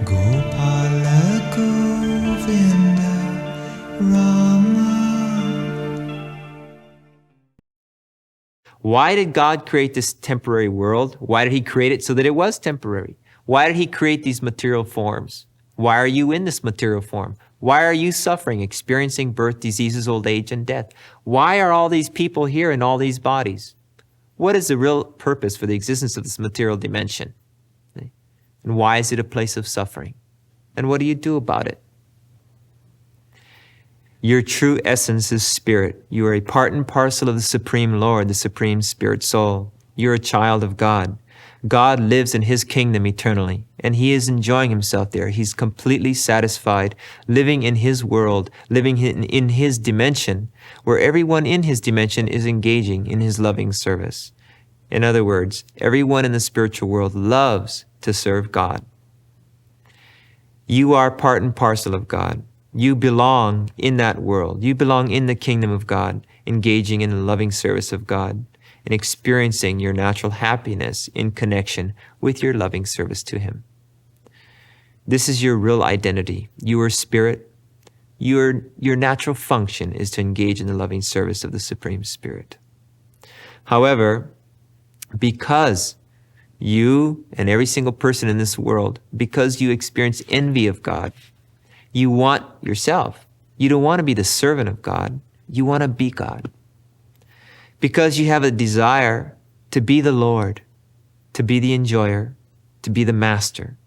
Gopala Govinda Rama. Why did God create this temporary world? Why did He create it? So that it was temporary. Why did He create these material forms? Why are you in this material form? Why are you suffering, experiencing birth, diseases, old age, and death? Why are all these people here in all these bodies? What is the real purpose for the existence of this material dimension? And why is it a place of suffering? And what do you do about it? Your true essence is spirit. You are a part and parcel of the Supreme Lord, the Supreme Spirit Soul. You're a child of God. God lives in His kingdom eternally, and He is enjoying Himself there. He's completely satisfied, living in His world, living in His dimension, where everyone in His dimension is engaging in His loving service. In other words, everyone in the spiritual world loves to serve God. You are part and parcel of God. You belong in that world. You belong in the kingdom of God, engaging in the loving service of God and experiencing your natural happiness in connection with your loving service to Him. This is your real identity. You are spirit. Your natural function is to engage in the loving service of the Supreme Spirit. However, because you and every single person in this world, because you experience envy of God, you want yourself. You don't want to be the servant of God. You want to be God. Because you have a desire to be the Lord, to be the enjoyer, to be the master.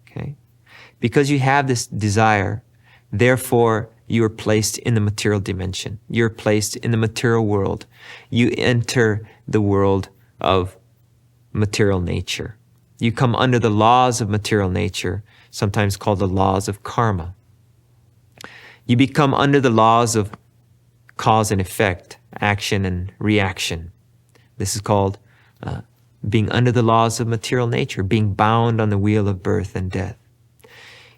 Okay? Because you have this desire, therefore you are placed in the material dimension. You're placed in the material world. You enter the world of material nature. You come under the laws of material nature, sometimes called the laws of karma. You become under the laws of cause and effect, action and reaction. This is called being under the laws of material nature, being bound on the wheel of birth and death.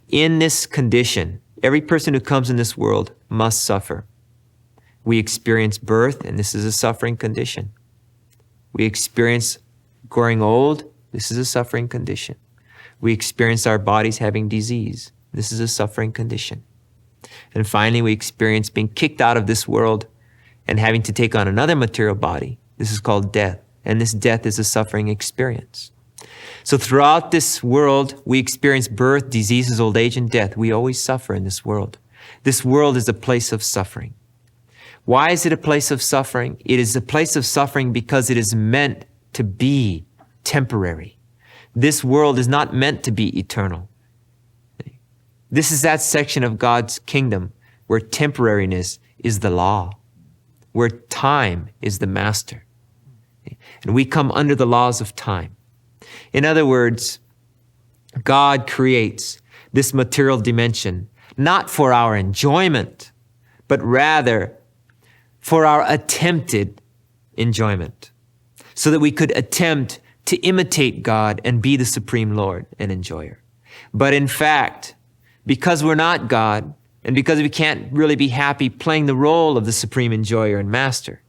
In this condition, every person who comes in this world must suffer. We experience birth, and this is a suffering condition. We experience growing old, this is a suffering condition. We experience our bodies having disease. This is a suffering condition. And finally, we experience being kicked out of this world and having to take on another material body. This is called death. And this death is a suffering experience. So throughout this world, we experience birth, diseases, old age, and death. We always suffer in this world. This world is a place of suffering. Why is it a place of suffering? It is a place of suffering because it is meant to be temporary. This world is not meant to be eternal. This is that section of God's kingdom where temporariness is the law, where time is the master. And we come under the laws of time. In other words, God creates this material dimension not for our enjoyment, but rather for our attempted enjoyment, so that we could attempt to imitate God and be the Supreme Lord and enjoyer. But in fact, because we're not God, and because we can't really be happy playing the role of the supreme enjoyer and master,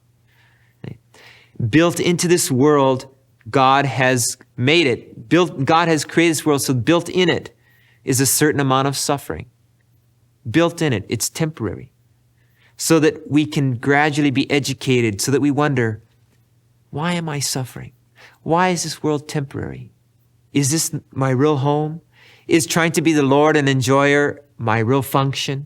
built into this world, God has made it. God has created this world, so built in it is a certain amount of suffering. Built in it, it's temporary. So that we can gradually be educated, so that we wonder, why am I suffering? Why is this world temporary? Is this my real home? Is trying to be the Lord and enjoyer my real function?